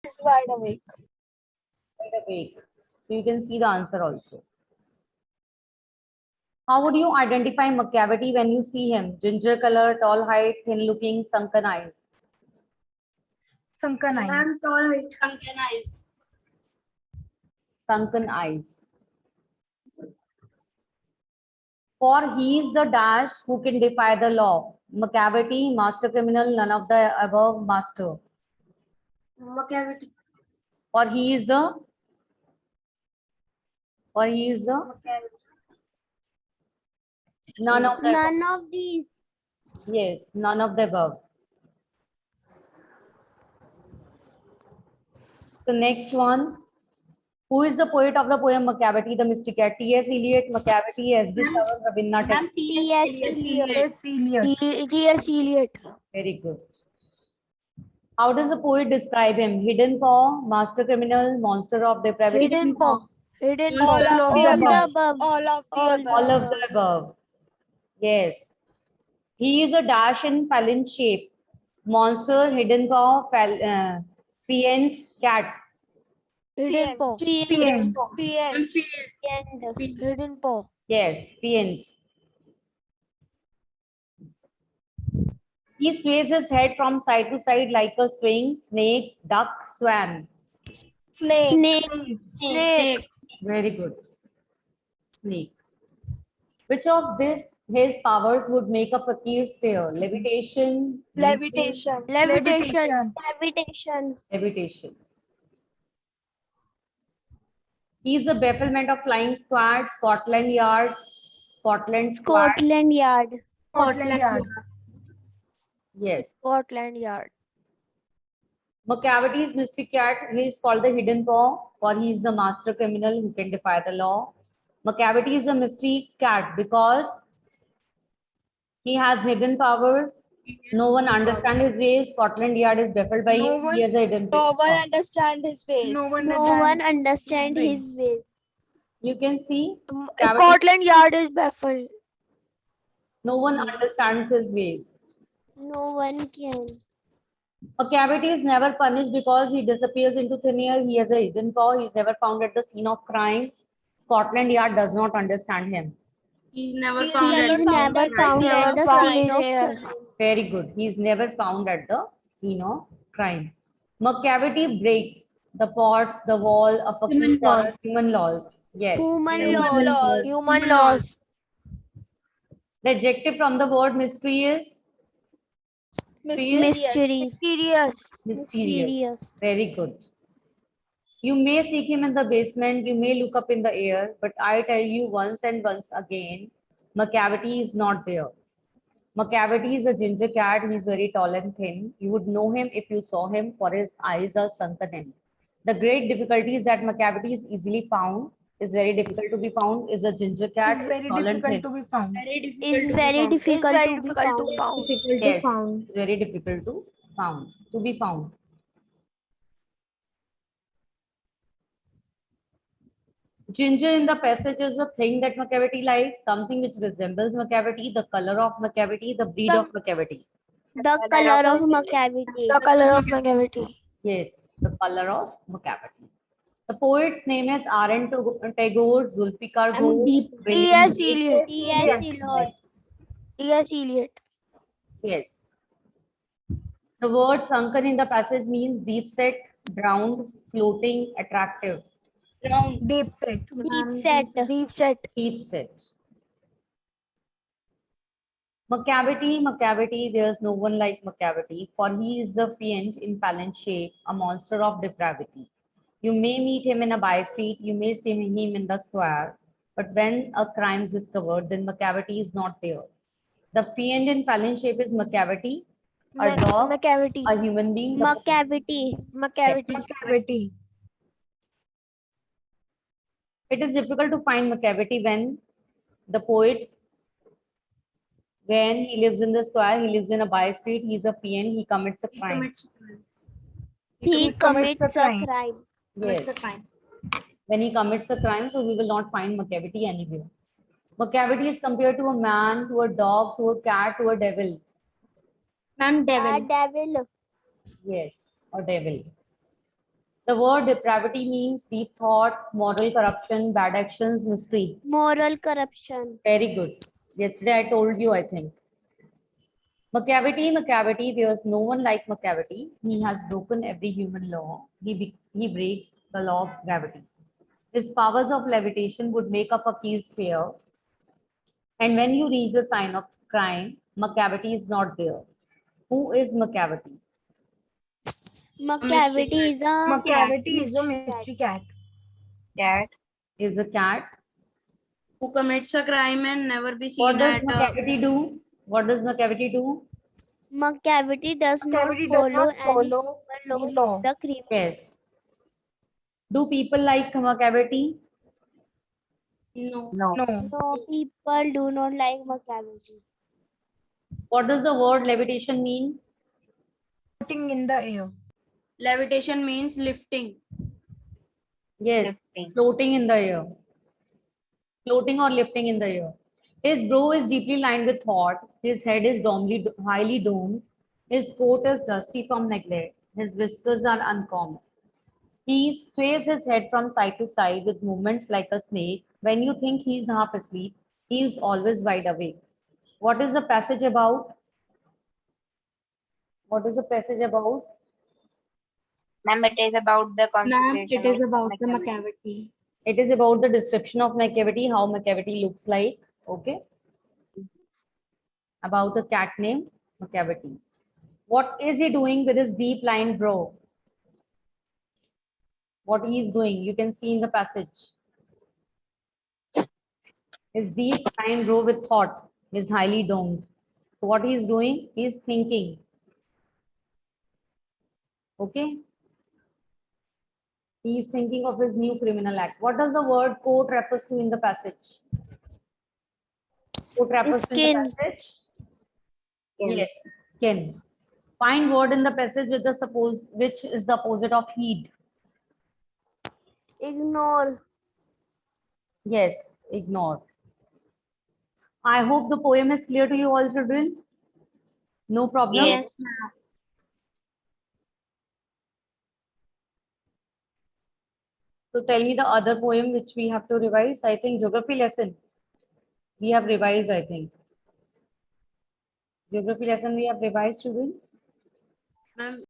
Is wide awake. Wide awake. So you can see the answer also. How would you identify Macavity when you see him? Ginger color, tall height, thin looking, sunken eyes. Sunken eyes. I'm tall height. Sunken eyes. Sunken eyes. For he is the dash who can defy the law. Macavity, master criminal, none of the above, master. Macavity. Or he is the none of the above. None of these. Yes, none of the above. So next one. Who is the poet of the poem Macavity, the Mystic Cat? T.S. Eliot, Macavity, S.B. Savant, Rabindranath Tagore. T.S. Eliot. T.S. Eliot. Very good. How does the poet describe him? Hidden paw, master criminal, monster of depravity. Hidden paw. Hidden All paw. of All the of the above. above. All of the above. All of the above. Yes. He is a dash in Fallon shape. Monster, hidden paw, fiend, cat. Hidden paw. PN. Hidden paw. Yes, fiend. He sways his head from side to side like a swing, snake, duck, swan. Snake. Snake. Very good. Snake. Which of his powers would make a fakir stare? Levitation. Levitation. Levitation. Levitation. He is the bafflement of flying squad, Scotland Yard, Scotland Squad. Scotland Yard. Yes. Scotland Yard. Macavity's mystic cat, he is called the hidden paw, for he is the master criminal who can defy the law. Macavity is a mystery cat because he has hidden powers. No one understands his ways. Scotland Yard is baffled by him. He has a hidden No one paw. understands his ways. No one understands his ways. You can see Scotland Yard is baffled. no one understands his ways. No one can. Macavity is never punished because he disappears into thin air. He has a hidden paw. He is never found at the scene of crime. Scotland Yard does not understand him. He's never He's found never it. found at found the at the found scene in of here. crime. Very good. He is never found at the scene of crime. Macavity breaks the pots, the wall, a fucking human laws. Yes. Human Human laws. laws. Human laws. The adjective from the word mystery is Mysterious. mysterious. Very good. You may seek him in the basement, you may look up in the air, but I tell you once and once again, Macavity is not there. Macavity is a ginger cat. He's very tall and thin. You would know him if you saw him, for his eyes are sunken in. The great difficulty is that Macavity is easily found, is very difficult to be found, is a ginger cat, tall and thin. to be found. Very difficult. Is to very be found. difficult Very to be difficult to found. found. Yes, it's very difficult to be found. Ginger in the passage is a thing that Macavity likes, something which resembles Macavity, the color of Macavity, the breed of Macavity. The color of Macavity. The color of Macavity. Yes, the color of Macavity. The poet's name is R.N. Tagore, Zulfikar Ghosh. T.S. Eliot. T.S. Eliot. T.S. Eliot. Yes. The word sunken in the passage means deep set, drowned, floating, attractive. Ground. Deep set. Deep set. Deep set. Deep set. Macavity, there's no one like Macavity, for he is the fiend in Fallon shape, a monster of depravity. You may meet him in a by street, you may see him in the square, but when a crime is discovered, then Macavity is not there. The fiend in Fallon shape is Macavity, a dog, Macavity. a human being. Macavity. Macavity. It is difficult to find Macavity when the poet, when he lives in the square, he lives in a by street, he is a fiend, he commits a crime. He commits a crime. Yes. When he commits a crime, so we will not find Macavity anywhere. Macavity is compared to a man, to a dog, to a cat, to a devil. A devil. Yes, or devil. The word depravity means deep thought, moral corruption, bad actions, mystery. Moral corruption. Very good. Yesterday I told you, I think. Macavity, there's no one like Macavity. He has broken every human law. He breaks the law of gravity. His powers of levitation would make up Achilles' fear. And when you reach the sign of crime, Macavity is not there. Who is Macavity? Macavity is a Macavity is a mystery mystery cat. Cat. Is a cat. Who commits a crime and never be What seen does at Macavity do? What does Macavity do? Macavity does not Macavity does follow not any follow law the law. of the criminal. Yes. Do people like Macavity? no. No. No. No, people do not like Macavity. What does the word levitation mean? Floating in the air. Levitation means lifting. Yes, Lifting. floating in the air. Floating or lifting in the air. His brow is deeply lined with thought. His head is highly domed. His coat is dusty from neglect. His whiskers are uncombed. He sways his head from side to side with movements like a snake. When you think he is half asleep, he is always wide awake. What is the passage about? What is the passage about? Ma'am, it is about the Ma'am, configuration it is of about the Macavity. Macavity. It is about the description of Macavity, how Macavity looks like. Okay. About a cat named Macavity. What is he doing with his deep lined brow? What he is doing, you can see in the passage. His deep lined brow with thought is highly domed. So what he is doing, he is thinking. Okay. He is thinking of his new criminal act. What does the word coat refers to in the passage? Coat refers to in the Skin. passage? Skin. Yes, skin. Find word in the passage with the which is the opposite of heed. Ignore. Yes, ignore. I hope the poem is clear to you all children. No problem. Yes. So tell me the other poem which we have to revise. I think geography lesson. We have revised, I think. Geography lesson we have revised, children. Ma'am,